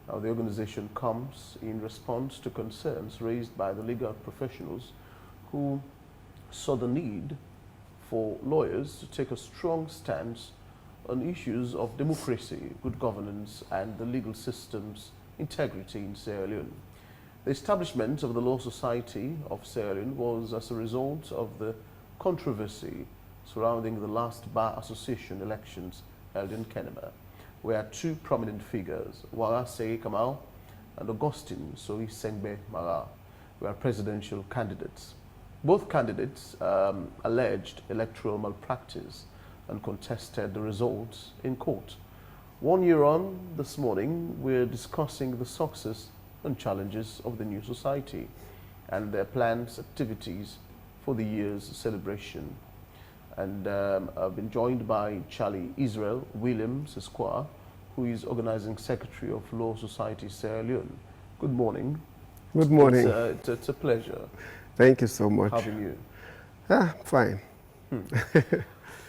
Now, the organization comes in response to concerns raised by the legal professionals who saw the need for lawyers to take a strong stance on issues of democracy, good governance, and the legal system's integrity in Sierra Leone. The establishment of the Law Society of Sierra Leone was as a result of the controversy surrounding the last Bar Association elections held in Kenema, where two prominent figures, Wara Seye Kamal and Augustine Sohi Sengbe Mara, were presidential candidates. Both candidates alleged electoral malpractice and contested the results in court. 1 year on, this morning, we're discussing the success and challenges of the new society and their plans, activities for the year's celebration. And I've been joined by Charlie Isreal Williams Esquire, who is Organizing Secretary of Law Society Sierra Leone. Good morning. Good morning. It's a pleasure. Thank you so much. Having you. Fine.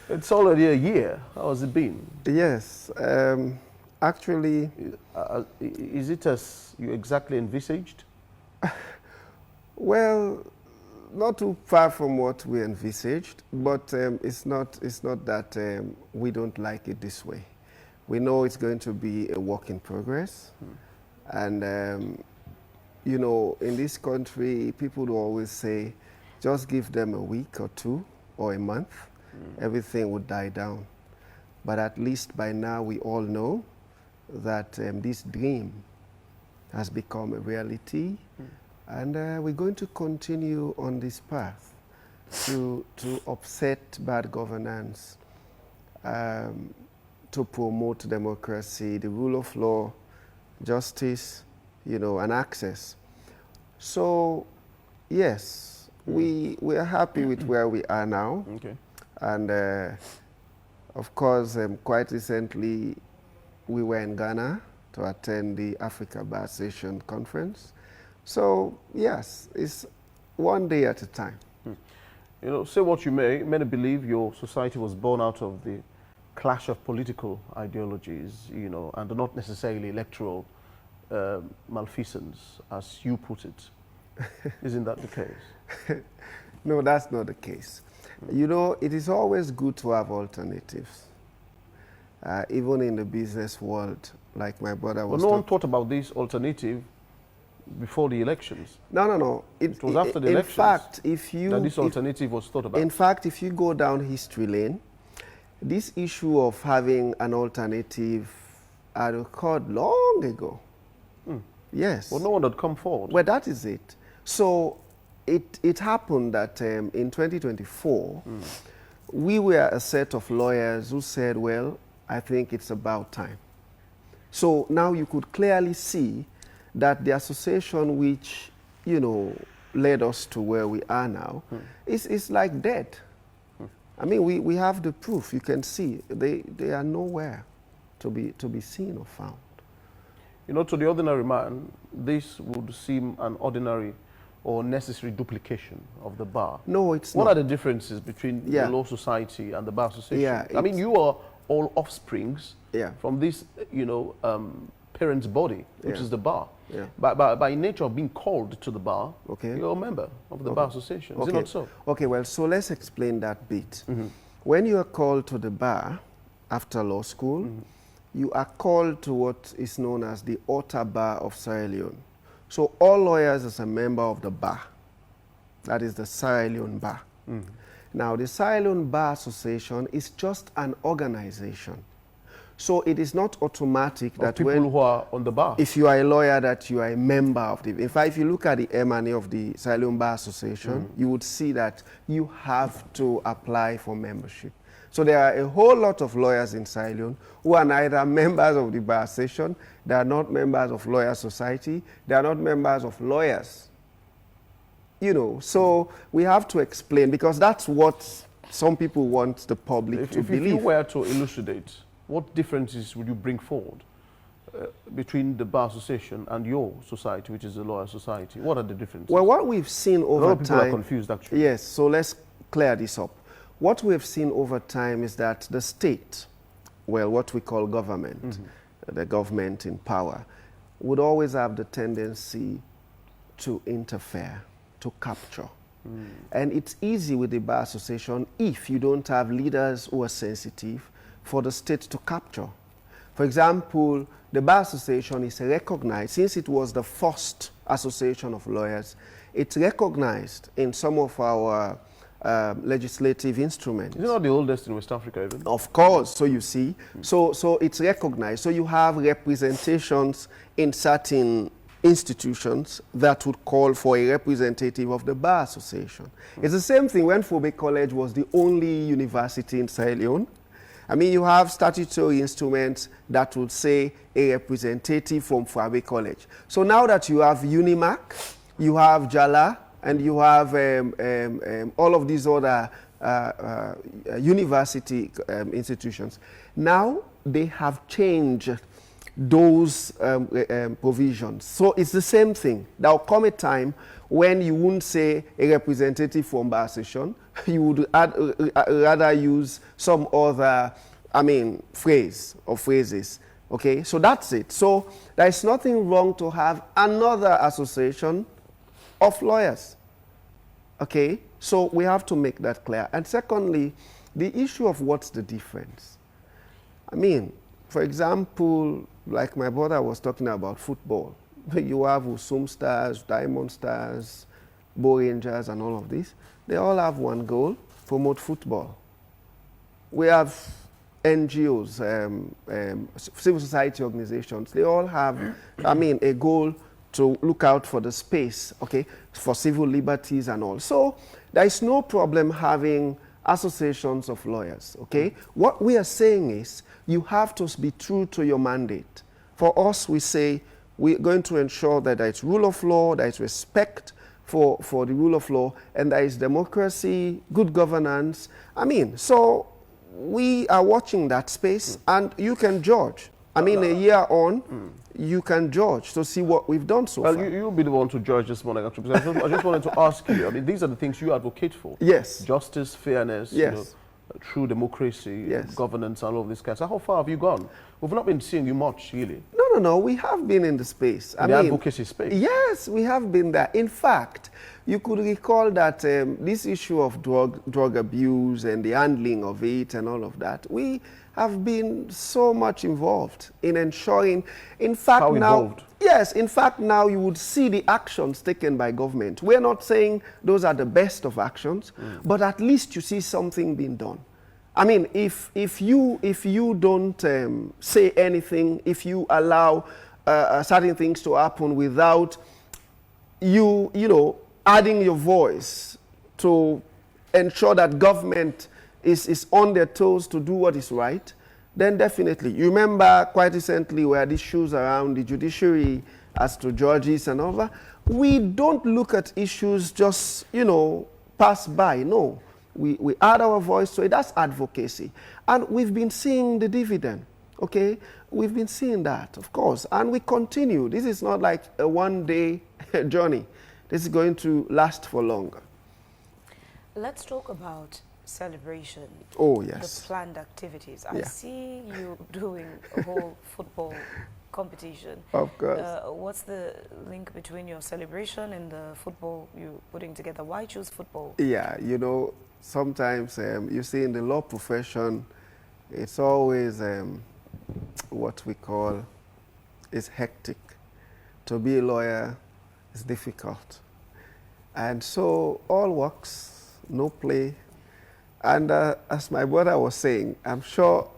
It's already a year. How has it been? Yes. Actually... is it as you exactly envisaged? Well, not too far from what we envisaged, but it's not that we don't like it this way. We know it's going to be a work in progress. And, you know, in this country, people will always say, just give them a week or two or a month, everything would die down. But at least by now we all know that this dream has become a reality, and we're going to continue on this path to upset bad governance, to promote democracy, the rule of law, justice, you know, and access. So, yes, we are happy with where we are now. Okay. And of course, quite recently, we were in Ghana to attend the Africa Bar Association conference. So, yes, it's one day at a time. You know, say what you may, many believe your society was born out of the clash of political ideologies, you know, and not necessarily electoral malfeasance, as you put it. Isn't that the case? No, that's not the case. You know, it is always good to have alternatives. Even in the business world, like my brother was. But no one thought about this alternative before the elections. No. It was after the elections. In fact, that this alternative was thought about. In fact, if you go down history lane, this issue of having an alternative had occurred long ago. Yes. Well, no one had come forward. Well, that is it. So it happened that in 2024, we were a set of lawyers who said, well, I think it's about time. So now you could clearly see that the association which, you know, led us to where we are now is like dead. I mean, we have the proof. You can see they are nowhere to be seen or found. You know, to the ordinary man, this would seem an ordinary or necessary duplication of the bar. No, it's not. What are the differences between the Law Society and the Bar Association? Yeah, I mean, you are all offsprings from this, you know, parent's body, which is the bar. Yeah. By nature of being called to the bar, okay, you're a member of the Bar Association. Is it not so? Okay, well, so let's explain that bit. When you are called to the bar after law school, you are called to what is known as the Outer Bar of Sierra Leone. So all lawyers is a member of the bar. That is the Sierra Leone Bar. Now, the Sierra Leone Bar Association is just an organization. So it is not automatic that people who are on the bar. If you are a lawyer, that you are a member of the... In fact, if you look at the M&A of the Sierra Leone Bar Association, you would see that you have to apply for membership. So there are a whole lot of lawyers in Sierra Leone who are neither members of the Bar Association, they are not members of Lawyer Society, they are not members of lawyers. You know, so we have to explain, because that's what some people want the public to believe. If you were to elucidate, what differences would you bring forward between the Bar Association and your society, which is the Lawyer Society? What are the differences? Well, what we've seen over time... A lot of people are confused, actually. Yes, so let's clear this up. What we've seen over time is that the state, well, what we call government, the government in power, would always have the tendency to interfere, to capture. And it's easy with the Bar Association if you don't have leaders who are sensitive for the state to capture. For example, the Bar Association is recognized, since it was the first association of lawyers, it's recognized in some of our legislative instruments. Is it not the oldest in West Africa even? Of course, so you see. So it's recognized. So you have representations in certain institutions that would call for a representative of the Bar Association. It's the same thing when Fobe College was the only university in Sierra Leone. I mean, you have statutory instruments that would say a representative from Fobe College. So now that you have Unimac, you have Gala, and you have all of these other university institutions, now they have changed those provisions. So it's the same thing. There will come a time when you wouldn't say a representative from Bar Association, you would rather use some other, phrase or phrases. Okay, so that's it. So there is nothing wrong to have another association of lawyers. Okay, so we have to make that clear. And secondly, the issue of what's the difference. For example, like my brother was talking about football. You have Usum Stars, Diamond Stars, Bo Rangers, and all of this. They all have one goal: promote football. We have NGOs, civil society organizations. They all have, a goal to look out for the space, okay, for civil liberties and all. So there is no problem having associations of lawyers, okay? What we are saying is you have to be true to your mandate. For us, we say we're going to ensure that there is rule of law, there is respect for the rule of law, and there is democracy, good governance. So we are watching that space, and you can judge. A year on, you can judge to see what we've done so far. Well, you'll be the one to judge this morning, actually. I just wanted to ask you, these are the things you advocate for. Yes. Justice, fairness, yes. True democracy, yes. governance, and all of these kinds. So how far have you gone? We've not been seeing you much, really. No. We have been in the space. The advocacy space? Yes, we have been there. In fact, you could recall that this issue of drug abuse and the handling of it and all of that, we have been so much involved in ensuring, in fact, how now, involved? Yes, in fact, now you would see the actions taken by government. We're not saying those are the best of actions, but at least you see something being done. If you don't say anything, if you allow certain things to happen without you adding your voice to ensure that government is on their toes to do what is right, then definitely. You remember quite recently where the issues around the judiciary as to judges and all that. We don't look at issues just, pass by. No. We add our voice to it. That's advocacy. And we've been seeing the dividend, okay? We've been seeing that, of course. And we continue. This is not like a one-day journey. This is going to last for longer. Let's talk about celebration. Oh, yes. The planned activities. I see you doing a whole football competition. Of course. What's the link between your celebration and the football you're putting together? Why choose football? Yeah, sometimes you see in the law profession, it's always what we call is hectic. To be a lawyer is difficult. And so all works, no play. And as my brother was saying, I'm sure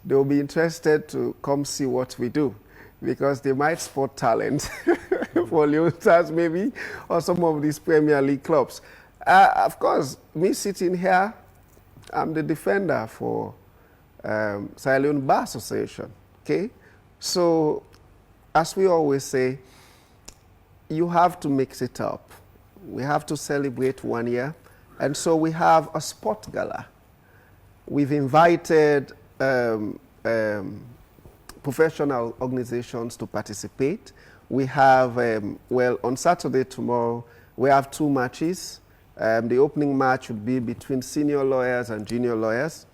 they will be interested to come see what we do, because they might spot talent for Leontars maybe, or some of these Premier League clubs. Of course, me sitting here, I'm the defender for Sierra Leone Bar Association, okay? So, as we always say, you have to mix it up. We have to celebrate 1 year, and so we have a sport gala. We've invited professional organizations to participate. We have, on Saturday tomorrow, we have 2 matches. The opening match would be between senior lawyers and junior lawyers.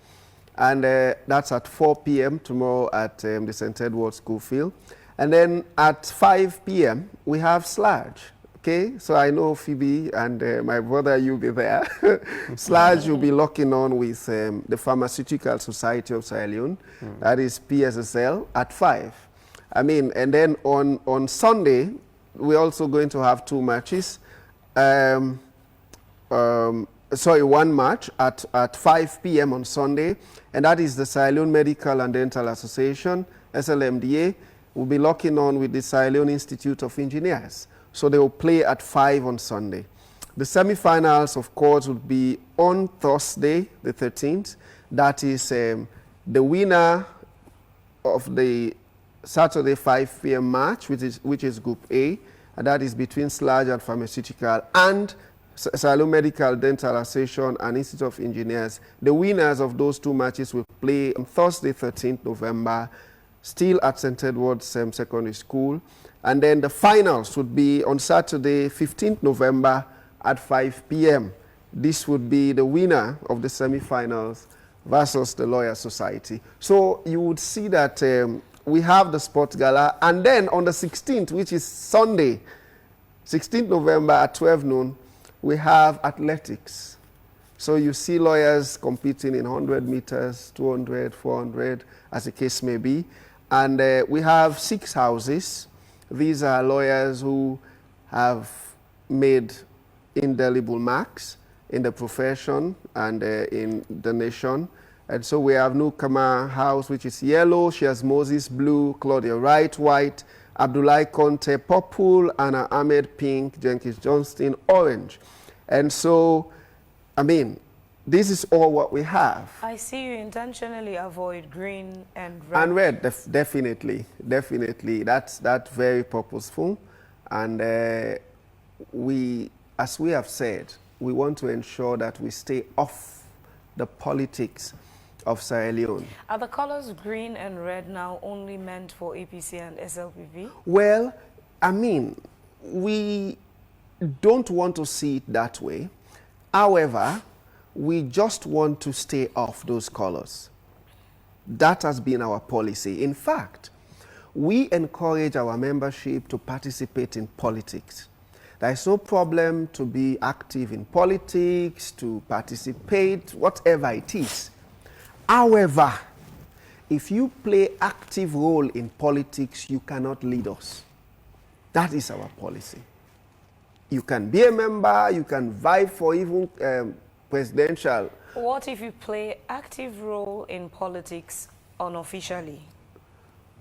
And that's at 4 p.m. tomorrow at the St. Edward School Field. And then at 5 p.m., we have Sludge. Okay, so I know Phoebe and my brother, you'll be there. Sludge will be locking on with the Pharmaceutical Society of Sierra Leone, that is PSSL, at 5. I mean, and then on Sunday, we're also going to have 2 matches. One match at 5 p.m. on Sunday, and that is the Sierra Leone Medical and Dental Association, SLMDA, will be locking on with the Sierra Leone Institute of Engineers. So they will play at 5 on Sunday. The semi-finals, of course, will be on Thursday, the 13th. That is the winner of the Saturday 5 p.m. match, which is Group A, and that is between Sludge and Pharmaceutical and Sierra Leone Medical Dental Association and Institute of Engineers. The winners of those 2 matches will play on Thursday, 13th November, still at St. Edward's Secondary School. And then the finals would be on Saturday, 15th November at 5 p.m. This would be the winner of the semi-finals versus the Lawyer Society. So you would see that we have the sports gala. And then on the 16th, which is Sunday, 16th November at 12 noon, we have athletics. So you see lawyers competing in 100 meters, 200, 400, as the case may be. And we have 6 houses. These are lawyers who have made indelible marks in the profession and in the nation. And so we have Newcomer House, which is yellow, Shears Moses blue, Claudia Wright white, Abdullah Conte purple, Anna Ahmed pink, Jenkins Johnston orange. And so, I mean, this is all what we have. I see you intentionally avoid green and red. And red, definitely. That's very purposeful. And as we have said, we want to ensure that we stay off the politics of Sierra Leone. Are the colors green and red now only meant for APC and SLPP? Well, I mean, we don't want to see it that way. However, we just want to stay off those colors. That has been our policy. In fact, we encourage our membership to participate in politics. There is no problem to be active in politics, to participate, whatever it is. However, if you play active role in politics, you cannot lead us. That is our policy. You can be a member, you can vie for even presidential. What if you play active role in politics unofficially,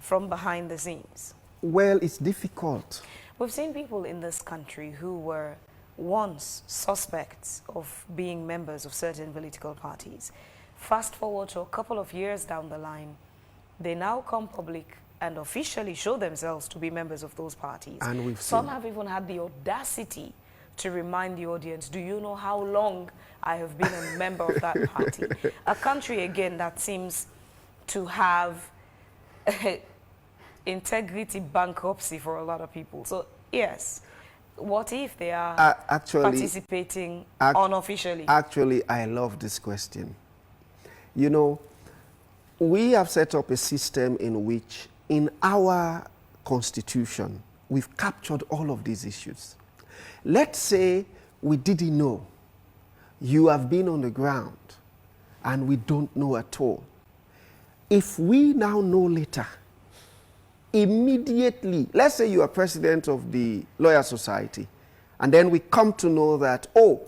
from behind the scenes? Well, it's difficult. We've seen people in this country who were once suspects of being members of certain political parties. Fast forward to a couple of years down the line, they now come public and officially show themselves to be members of those parties. And some have even had the audacity to remind the audience, do you know how long I have been a member of that party? A country, again, that seems to have integrity bankruptcy for a lot of people. So, yes, what if they are participating unofficially? Actually, I love this question. You know, we have set up a system in which, in our constitution, we've captured all of these issues. Let's say we didn't know. You have been on the ground and we don't know at all. If we now know later, immediately, let's say you are president of the Lawyer Society, and then we come to know that, oh,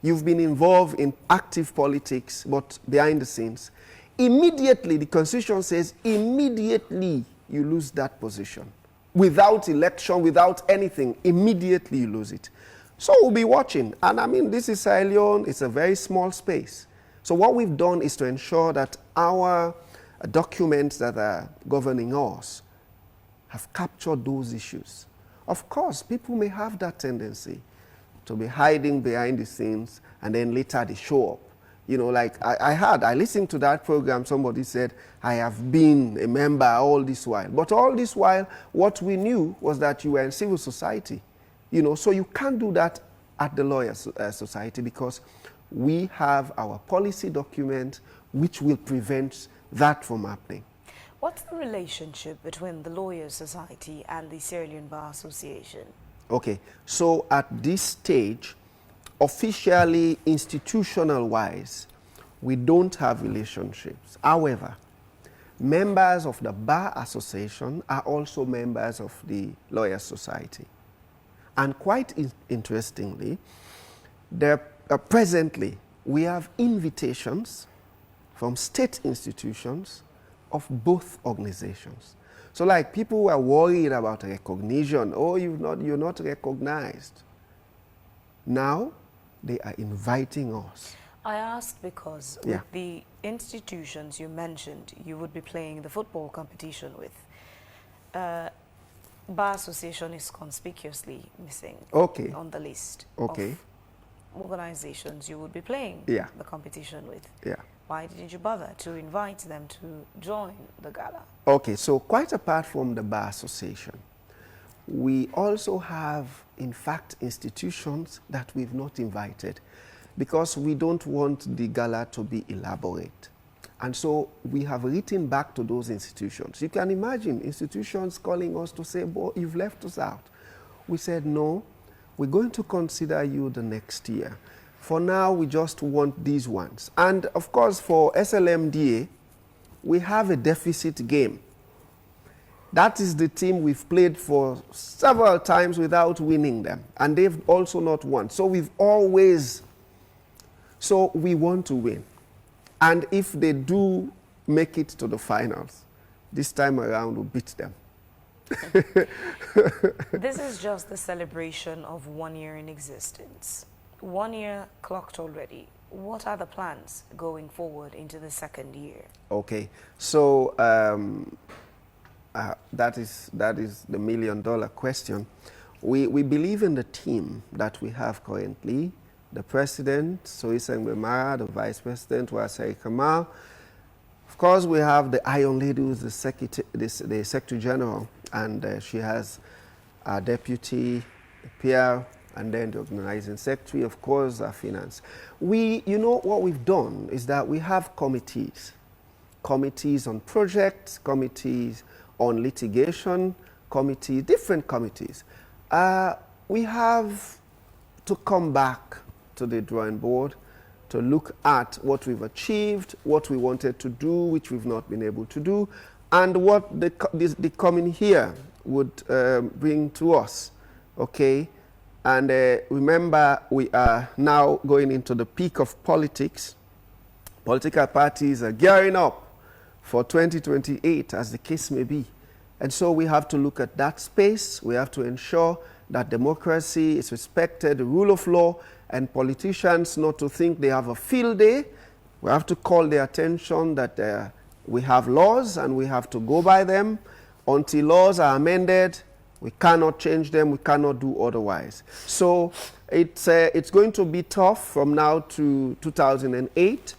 you've been involved in active politics, but behind the scenes. Immediately, the Constitution says, immediately you lose that position. Without election, without anything, immediately you lose it. So we'll be watching. And I mean, this is Sierra Leone. It's a very small space. So what we've done is to ensure that our documents that are governing us have captured those issues. Of course, people may have that tendency to be hiding behind the scenes and then later they show up. You know, like I listened to that program, somebody said, I have been a member all this while. But all this while, what we knew was that you were in civil society. You know, so you can't do that at the Lawyer Society because we have our policy document which will prevent that from happening. What's the relationship between the Lawyers Society and the Sierra Leone Bar Association? Okay, so at this stage, officially, institutional-wise, we don't have relationships. However, members of the Bar Association are also members of the Lawyers Society. And quite interestingly, presently, we have invitations from state institutions of both organizations. So like people who are worried about recognition, oh, you're not recognized. Now, they are inviting us. I asked because with the institutions you mentioned, you would be playing the football competition with. Bar Association is conspicuously missing on the list of organizations you would be playing the competition with. Why didn't you bother to invite them to join the gala? Okay, so quite apart from the Bar Association, we also have, in fact, institutions that we've not invited because we don't want the gala to be elaborate. And so we have written back to those institutions. You can imagine institutions calling us to say, boy, you've left us out. We said, no, we're going to consider you the next year. For now, we just want these ones. And of course, for SLMDA, we have a deficit game. That is the team we've played for several times without winning them. And they've also not won. So we want to win. And if they do make it to the finals, this time around we'll beat them. This is just the celebration of 1 year in existence. 1 year clocked already. What are the plans going forward into the second year? Okay, so that is the million-dollar question. We believe in the team that we have currently. The president, Soiseng Bemara, the vice president, Wasai Kamal. Of course, we have the Iron Lady, who's the Secretary General, and she has our deputy, the PR, and then the organizing secretary, of course, our finance. You know, what we've done is that we have committees. Committees on projects, committees on litigation, different committees. We have to come back to the drawing board to look at what we've achieved, what we wanted to do, which we've not been able to do, and what the coming here would bring to us, okay? And remember, we are now going into the peak of politics. Political parties are gearing up for 2028, as the case may be. And so we have to look at that space. We have to ensure that democracy is respected, the rule of law, and politicians not to think they have a field day. We have to call their attention that we have laws and we have to go by them. Until laws are amended, we cannot change them, we cannot do otherwise. So it's going to be tough from now to 2008.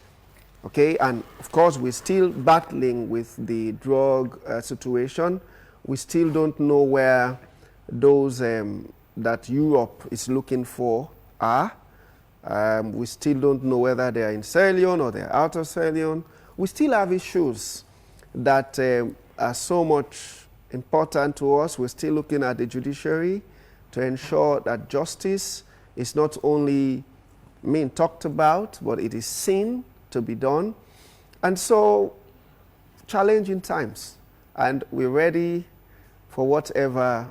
Okay, and of course we're still battling with the drug situation. We still don't know where those that Europe is looking for are. We still don't know whether they are in Sierra Leone or they're out of Sierra Leone. We still have issues that are so much important to us. We're still looking at the judiciary to ensure that justice is not only talked about, but it is seen to be done. And so, challenging times. And we're ready for whatever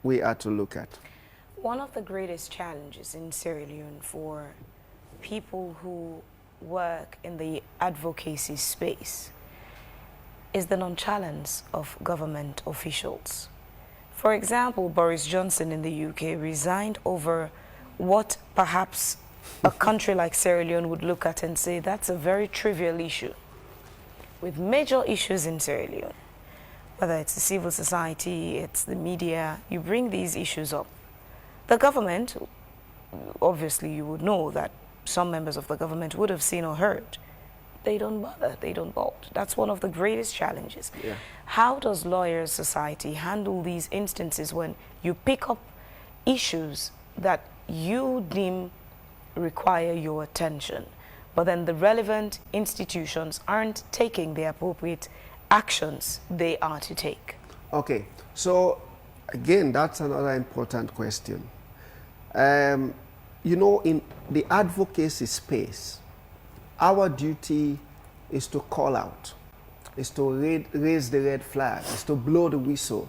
we are to look at. One of the greatest challenges in Sierra Leone for people who work in the advocacy space is the nonchalance of government officials. For example, Boris Johnson in the UK resigned over what perhaps a country like Sierra Leone would look at and say that's a very trivial issue. With major issues in Sierra Leone, whether it's the civil society, it's the media, you bring these issues up. The government, obviously you would know that some members of the government would have seen or heard. They don't bother, they don't bolt. That's one of the greatest challenges. Yeah. How does Lawyers Society handle these instances when you pick up issues that you deem require your attention, but then the relevant institutions aren't taking the appropriate actions they are to take? Okay, so again, that's another important question. You know, in the advocacy space, our duty is to call out, is to raise the red flag, is to blow the whistle.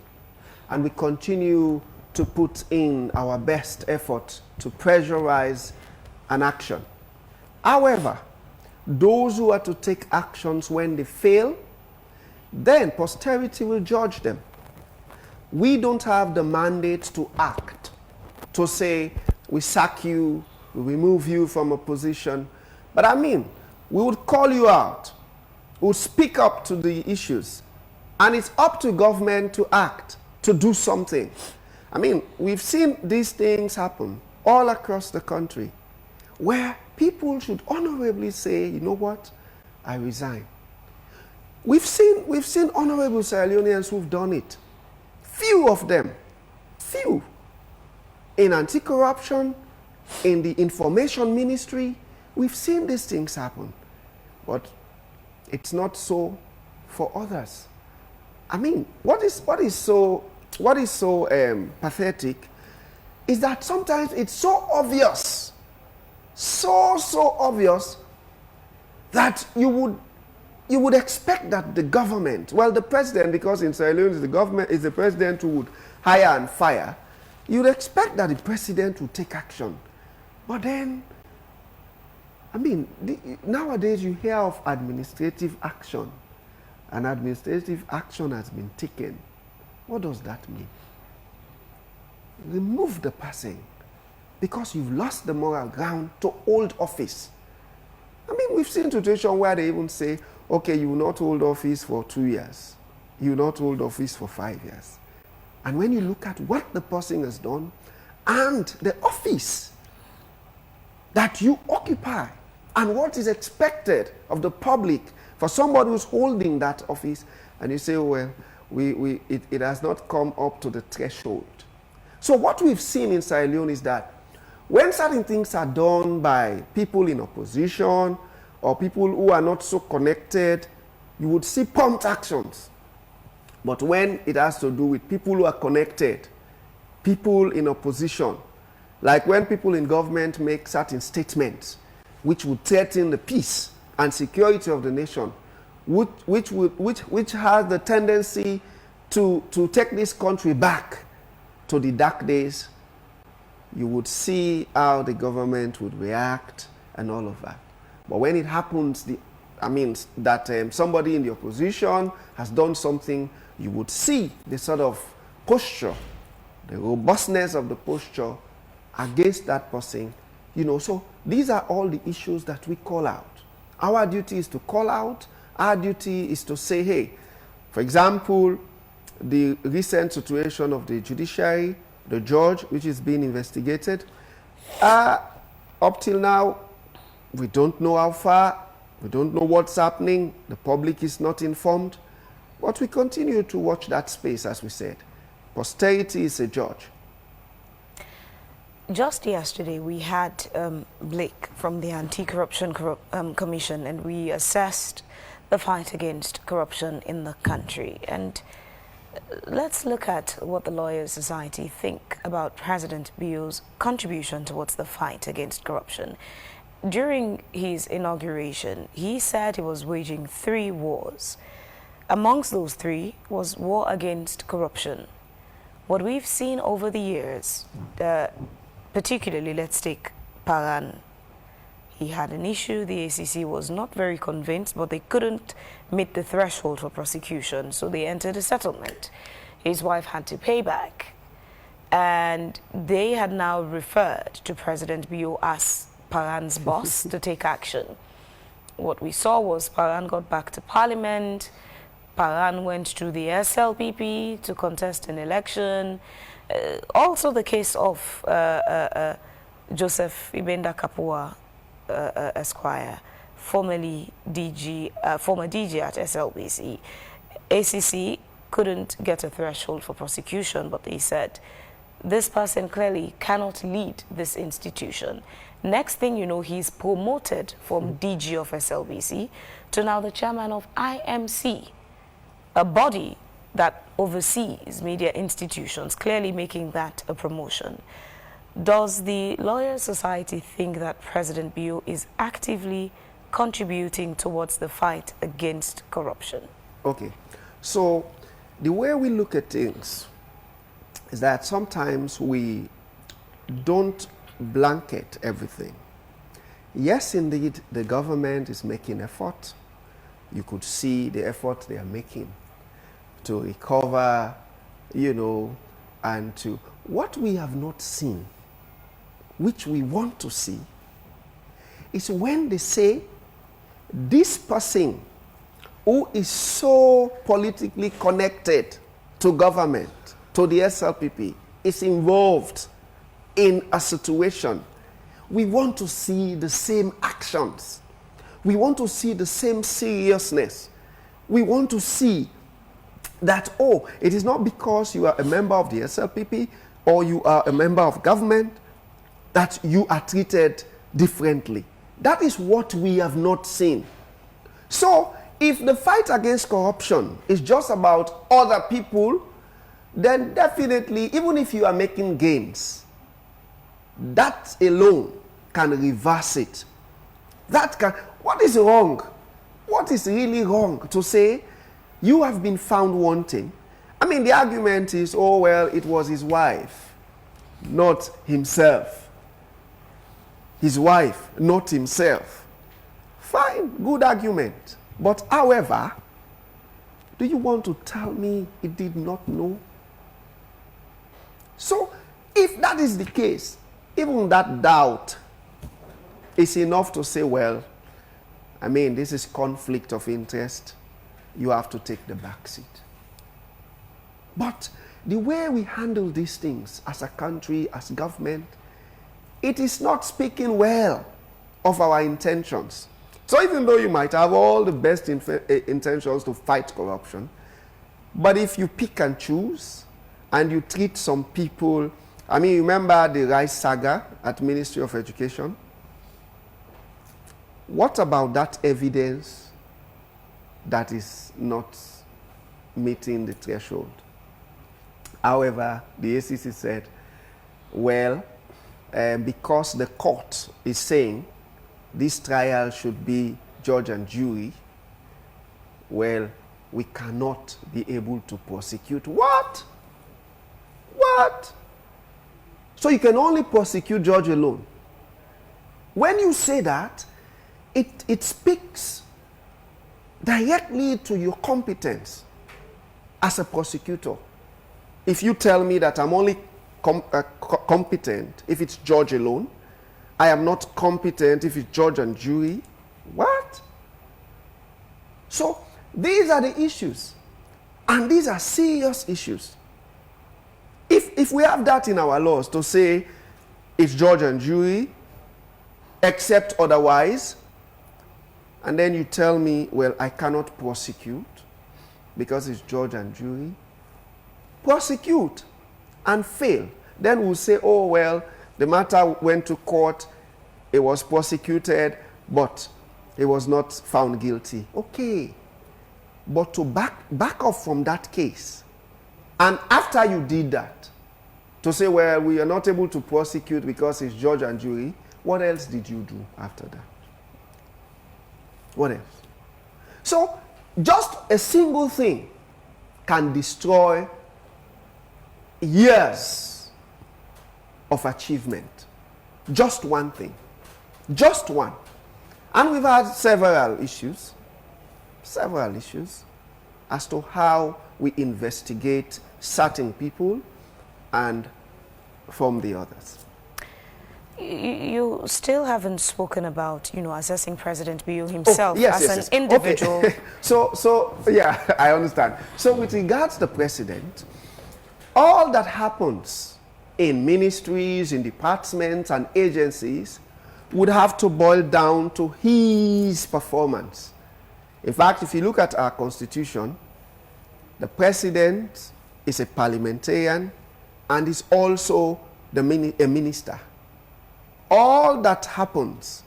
And we continue to put in our best effort to pressurize an action. However, those who are to take actions when they fail, then posterity will judge them. We don't have the mandate to act, to say, we sack you, we remove you from a position. But I mean, we would call you out, we would speak up to the issues. And it's up to government to act, to do something. I mean, we've seen these things happen all across the country, where people should honorably say, you know what, I resign. We've seen honorable Sierra Leoneans who've done it. Few of them, few. In anti-corruption, in the information ministry, we've seen these things happen. But it's not so for others. I mean, what is so pathetic is that sometimes it's so obvious, so obvious that you would expect that the government, well, the president, because in Sierra Leone the government is the president who would hire and fire, you'd expect that the president would take action. But then, I mean, nowadays you hear of administrative action, and administrative action has been taken. What does that mean? Remove the person because you've lost the moral ground to hold office. I mean, we've seen situations where they even say, okay, you will not hold office for 2 years. You will not hold office for 5 years. And when you look at what the person has done and the office that you occupy and what is expected of the public for somebody who's holding that office, and you say, oh, well, it has not come up to the threshold. So what we've seen in Sierra Leone is that when certain things are done by people in opposition or people who are not so connected, you would see prompt actions. But when it has to do with people who are connected, people in opposition, like when people in government make certain statements which would threaten the peace and security of the nation, which has the tendency to take this country back to the dark days, you would see how the government would react and all of that. But when it happens, that somebody in the opposition has done something, you would see the sort of posture, the robustness of the posture against that person. You know, so these are all the issues that we call out. Our duty is to call out. Our duty is to say, hey, for example, the recent situation of the judiciary, the judge, which is being investigated, up till now, we don't know how far, we don't know what's happening, the public is not informed, but we continue to watch that space, as we said. Posterity is a judge. Just yesterday, we had Blake from the Anti-Corruption Commission, and we assessed the fight against corruption in the country. And let's look at what the Lawyers Society think about President Bio's contribution towards the fight against corruption. During his inauguration, he said he was waging 3 wars. Amongst those 3 was war against corruption. What we've seen over the years, particularly, let's take Paran. He had an issue, the ACC was not very convinced, but they couldn't meet the threshold for prosecution, so they entered a settlement. His wife had to pay back, and they had now referred to President Bio as Paran's boss to take action. What we saw was Paran got back to Parliament, Paran went to the SLPP to contest an election. Also the case of Joseph Ibenda Kapua, Esquire, former DG at SLBC. ACC couldn't get a threshold for prosecution, but they said, this person clearly cannot lead this institution. Next thing you know, he's promoted from DG of SLBC to now the chairman of IMC. a body that oversees media institutions, clearly making that a promotion. Does the Lawyer Society think that President Bio is actively contributing towards the fight against corruption? Okay, so the way we look at things is that sometimes we don't blanket everything. Yes, indeed, the government is making effort. You could see the effort they are making to recover, you know, and to what we have not seen, which we want to see, is when they say this person who is so politically connected to government, to the SLPP, is involved in a situation. We want to see the same actions. We want to see the same seriousness. We want to see that, oh, it is not because you are a member of the SLPP or you are a member of government that you are treated differently. That is what we have not seen. So, if the fight against corruption is just about other people, then definitely, even if you are making gains, that alone can reverse it. What is wrong? What is really wrong to say you have been found wanting? I mean, the argument is, oh, well, it was his wife, not himself. His wife, not himself. Fine, good argument. But however, do you want to tell me he did not know? So, if that is the case, even that doubt is enough to say, well, I mean, this is conflict of interest. You have to take the back seat. But the way we handle these things as a country, as government, it is not speaking well of our intentions. So even though you might have all the best intentions to fight corruption, but if you pick and choose and you treat some people, I mean, remember the Rice saga at Ministry of Education? What about that evidence that is not meeting the threshold? However, the ACC said, well, because the court is saying this trial should be judge and jury, well, we cannot be able to prosecute. What? What? So you can only prosecute judge alone. When you say that, it speaks directly to your competence as a prosecutor. If you tell me that I'm only competent if it's judge alone, I am not competent if it's judge and jury, what? So these are the issues, and these are serious issues. If we have that in our laws to say it's judge and jury, except otherwise, and then you tell me, well, I cannot prosecute because it's judge and jury, prosecute and fail. Then we'll say, oh, well, the matter went to court, it was prosecuted, but he was not found guilty. Okay. But to back off from that case, and after you did that, to say, well, we are not able to prosecute because it's judge and jury, what else did you do after that? What else? So, just a single thing can destroy years of achievement. Just one thing. Just one. And we've had several issues as to how we investigate certain people and from the others. You still haven't spoken about, assessing President Bio himself yes. an individual. Okay. So, yeah, I understand. So with regards to the president, all that happens in ministries, in departments and agencies would have to boil down to his performance. In fact, if you look at our constitution, the president is a parliamentarian and is also a minister. All that happens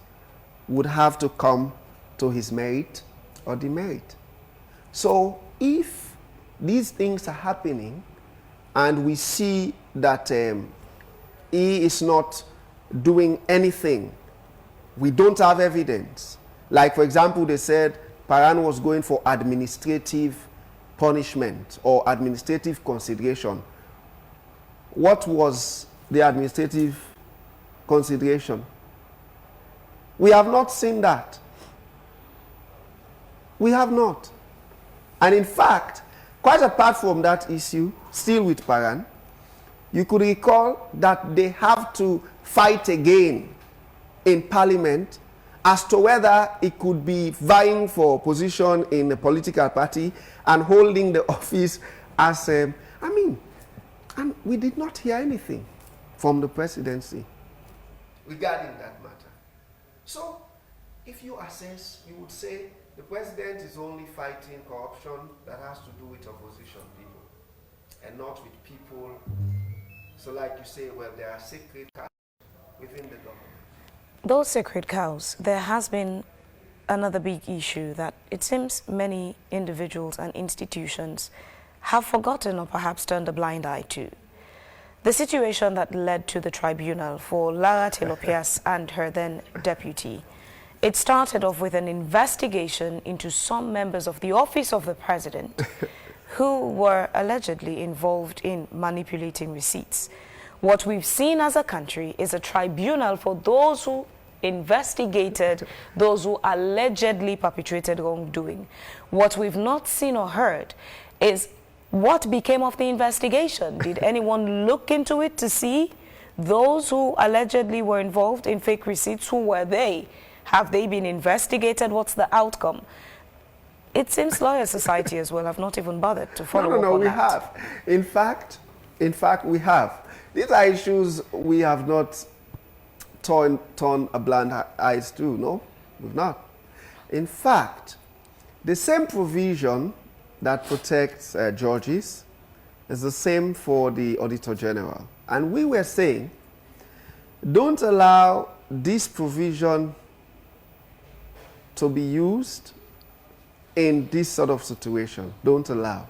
would have to come to his merit or demerit. So if these things are happening and we see that he is not doing anything, we don't have evidence. Like, for example, they said Paran was going for administrative punishment or administrative consideration. What was the administrative consideration? We have not seen that. We have not. And in fact, quite apart from that issue, still with Paran, you could recall that they have to fight again in Parliament as to whether it could be vying for position in a political party and holding the office as and we did not hear anything from the presidency regarding that matter. So, if you assess, you would say the president is only fighting corruption that has to do with opposition people and not with people. So like you say, well, there are sacred cows within the government. Those sacred cows, there has been another big issue that it seems many individuals and institutions have forgotten or perhaps turned a blind eye to. The situation that led to the tribunal for Lara Telopias and her then deputy. It started off with an investigation into some members of the office of the president who were allegedly involved in manipulating receipts. What we've seen as a country is a tribunal for those who investigated, those who allegedly perpetrated wrongdoing. What we've not seen or heard is what became of the investigation. Did anyone look into it to see those who allegedly were involved in fake receipts? Who were they? Have they been investigated? What's the outcome? It seems lawyer society as well have not even bothered to follow up on that. No, we have. In fact, we have. These are issues we have not torn a blind eyes to, no? We've not. In fact, the same provision that protects judges is the same for the Auditor General. And we were saying, don't allow this provision to be used in this sort of situation. Don't allow.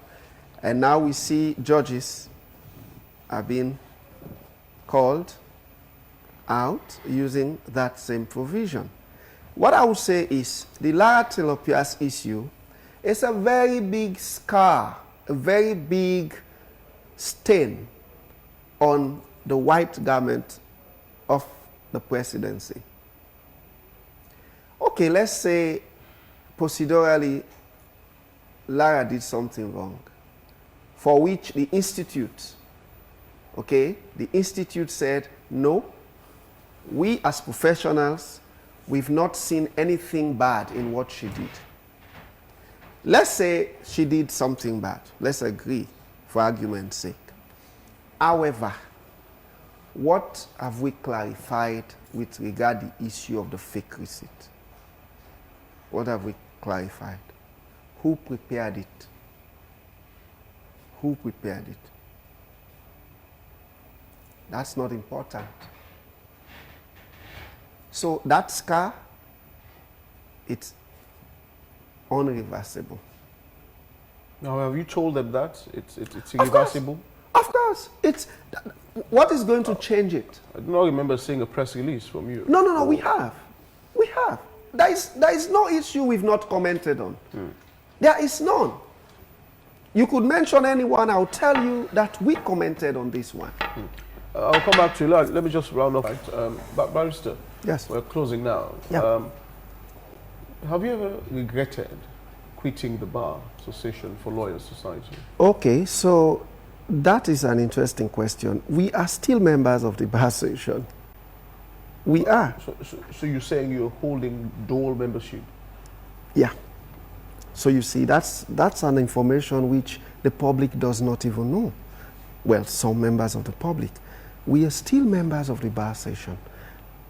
And now we see judges are being called out using that same provision. What I would say is the Lara Telopias issue is a very big scar, a very big stain on the white garment of the presidency. Okay, let's say procedurally Lara did something wrong, for which the institute, the institute said, no, we as professionals, we've not seen anything bad in what she did. Let's say she did something bad. Let's agree, for argument's sake. However, what have we clarified with regard to the issue of the fake receipt? What have we clarified? Who prepared it? Who prepared it? That's not important. So that scar, it's unreversible. Now, have you told them that it's irreversible? Of course. What is going to change it? I do not remember seeing a press release from you. No, we have. We have. There is no issue we've not commented on. There is none. You could mention anyone, I'll tell you that we commented on this one. I'll come back to you. Let me just round off. Barrister, yes, we're closing now. Yeah. Have you ever regretted quitting the Bar Association for Lawyers Society? Okay, so that is an interesting question. We are still members of the Bar Association. We are. So you're saying you're holding dual membership? Yeah. So you see, that's an information which the public does not even know. Well, some members of the public. We are still members of the Bar Association.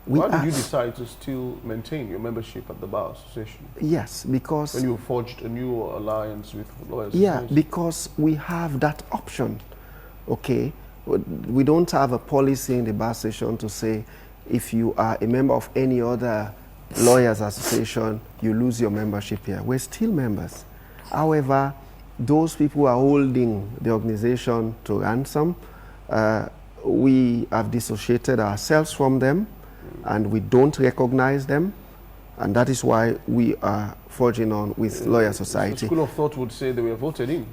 Why did you decide to still maintain your membership at the Bar Association? Yes, because... When you forged a new alliance with lawyers? Yeah, because we have that option, okay? We don't have a policy in the Bar Association to say if you are a member of any other lawyers association, you lose your membership here. We're still members. However, those people are holding the organization to ransom. We have dissociated ourselves from them, and we don't recognize them, and that is why we are forging on with Lawyer Society. The school of thought would say they were voted in.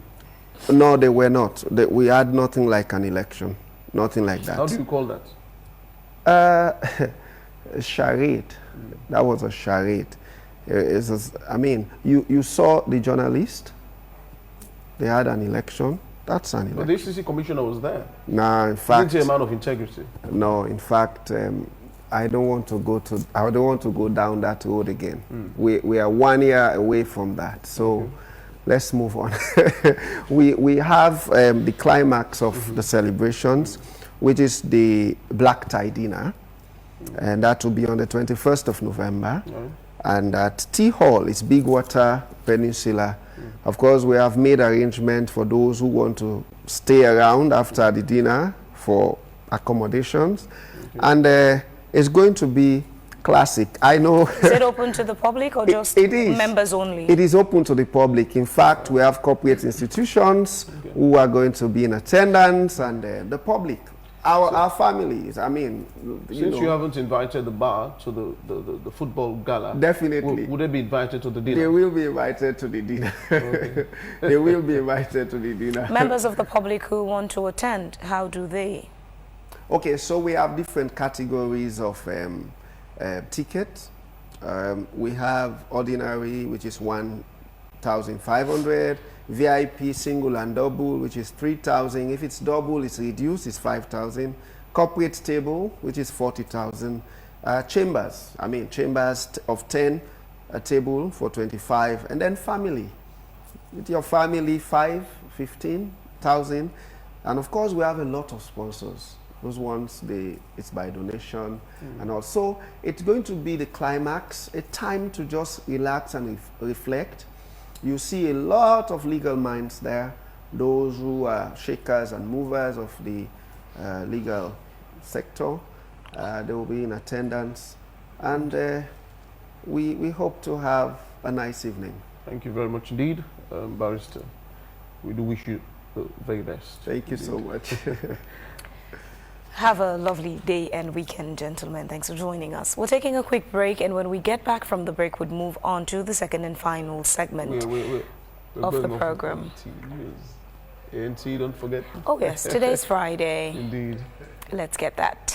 No, they were not. We had nothing like an election, nothing like that. How do you call that? Charade. That was a charade. I mean, you saw the journalist. They had an election. That's an election. But the ACC commissioner was there. No, in fact, Isn't he a man of integrity? No, in fact, I don't want to go down that road again. We are 1 year away from that. So let's move on. we have the climax of the celebrations, which is the Black Tie Dinner, and that will be on the 21st of November. And at T Hall, it's Bigwater Peninsula. Of course, we have made arrangements for those who want to stay around after the dinner for accommodations. And it's going to be classic. I know. Is it open to the public or just it is. Members only? It is open to the public. In fact, we have corporate institutions who are going to be in attendance, and the public. Our families, I mean, since you haven't invited the bar to the football gala, definitely. Would they be invited to the dinner? They will be invited to the dinner. Okay. They will be invited to the dinner. Members of the public who want to attend, how do they? Okay, so we have different categories of tickets. We have ordinary, which is 1,500. VIP single and double, which is 3,000. If it's double, it's reduced, it's 5,000. Corporate table, which is 40,000. Chambers, chambers of 10, a table for 25. And then family. With your family, 15,000. And of course, we have a lot of sponsors. Those ones, it's by donation. And also, it's going to be the climax, a time to just relax and reflect. You see a lot of legal minds there, those who are shakers and movers of the legal sector. They will be in attendance, and we hope to have a nice evening. Thank you very much indeed, Barrister. We do wish you the very best. Thank you so much. Have a lovely day and weekend, gentlemen. Thanks for joining us. We're taking a quick break, and when we get back from the break, we'll move on to the second and final segment of the program. ANC, don't forget. Oh yes, today's Friday. Indeed. Let's get that.